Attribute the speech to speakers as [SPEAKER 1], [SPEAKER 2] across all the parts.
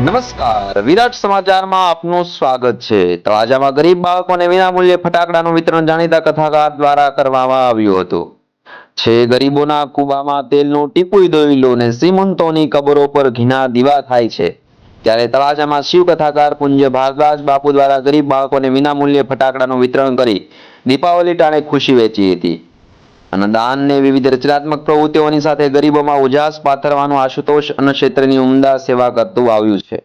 [SPEAKER 1] નમસ્કાર, વિરાટ સમાચારમાં આપનું સ્વાગત છે। તળાજામાં ગરીબ બાળકોને વિનામૂલ્યે ફટાકડાનું વિતરણ જાણીતા કથાકાર દ્વારા કરવામાં આવ્યું હતું। છે ગરીબોના કુબામાં તેલનું ટીપું દોઈ લો ને શ્રીમંતોની કબરો પર ઘીના દીવા થાય છે, ત્યારે તળાજામાં શિવ કથાકાર પૂજ્ય ભારદ્વાજ બાપુ દ્વારા ગરીબ બાળકોને વિનામૂલ્યે ફટાકડાનું વિતરણ કરી દીપાવલી ટાણે ખુશી વહેંચી હતી। અન્નદાન ને વિવિધ રચનાત્મક પ્રવૃત્તિઓની સાથે ગરીબોમાં ઉજાસ પાથરવાનું આશુતોષ અન્ન ક્ષેત્રની ઉમદા સેવા કરતું આવ્યું છે।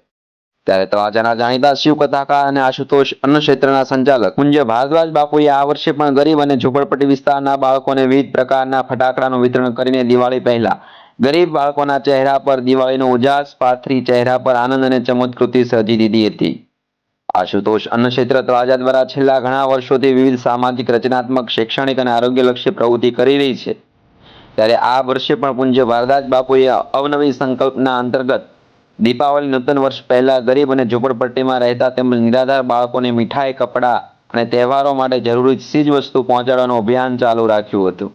[SPEAKER 1] ત્યારે તળાજાના જાણીતા શિવ કથાકાર અને આશુતોષ અન્ન ક્ષેત્રના સંચાલક પૂજ્ય ભારદ્વાજ બાપુએ આ વર્ષે પણ ગરીબ અને ઝૂંપડપટ્ટી વિસ્તારના બાળકોને વિવિધ પ્રકારના ફટાકડાનું વિતરણ કરીને દિવાળી પહેલા ગરીબ બાળકોના ચહેરા પર દિવાળીનો ઉજાસ પાથરી ચહેરા પર આનંદ અને ચમત્કૃતિ સર્જી દીધી હતી। આશુતોષ અન્ન ક્ષેત્ર તળાજા દ્વારા છેલ્લા ઘણા વર્ષોથી વિવિધ સામાજિક, રચનાત્મક, શૈક્ષણિક અને આરોગ્યલક્ષી પ્રવૃત્તિ કરી રહી છે, ત્યારે આ વર્ષે પણ પૂજ્ય ભારદ્વાજ બાપુએ અવનવી સંકલ્પના અંતર્ગત દીપાવલી નૂતન વર્ષ પહેલા ગરીબ અને ઝૂંપડપટ્ટીમાં રહેતા તેમજ નિરાધાર બાળકોને મીઠાઈ, કપડાં અને તહેવારો માટે જરૂરી ચીજ વસ્તુ પહોંચાડવાનું અભિયાન ચાલુ રાખ્યું હતું।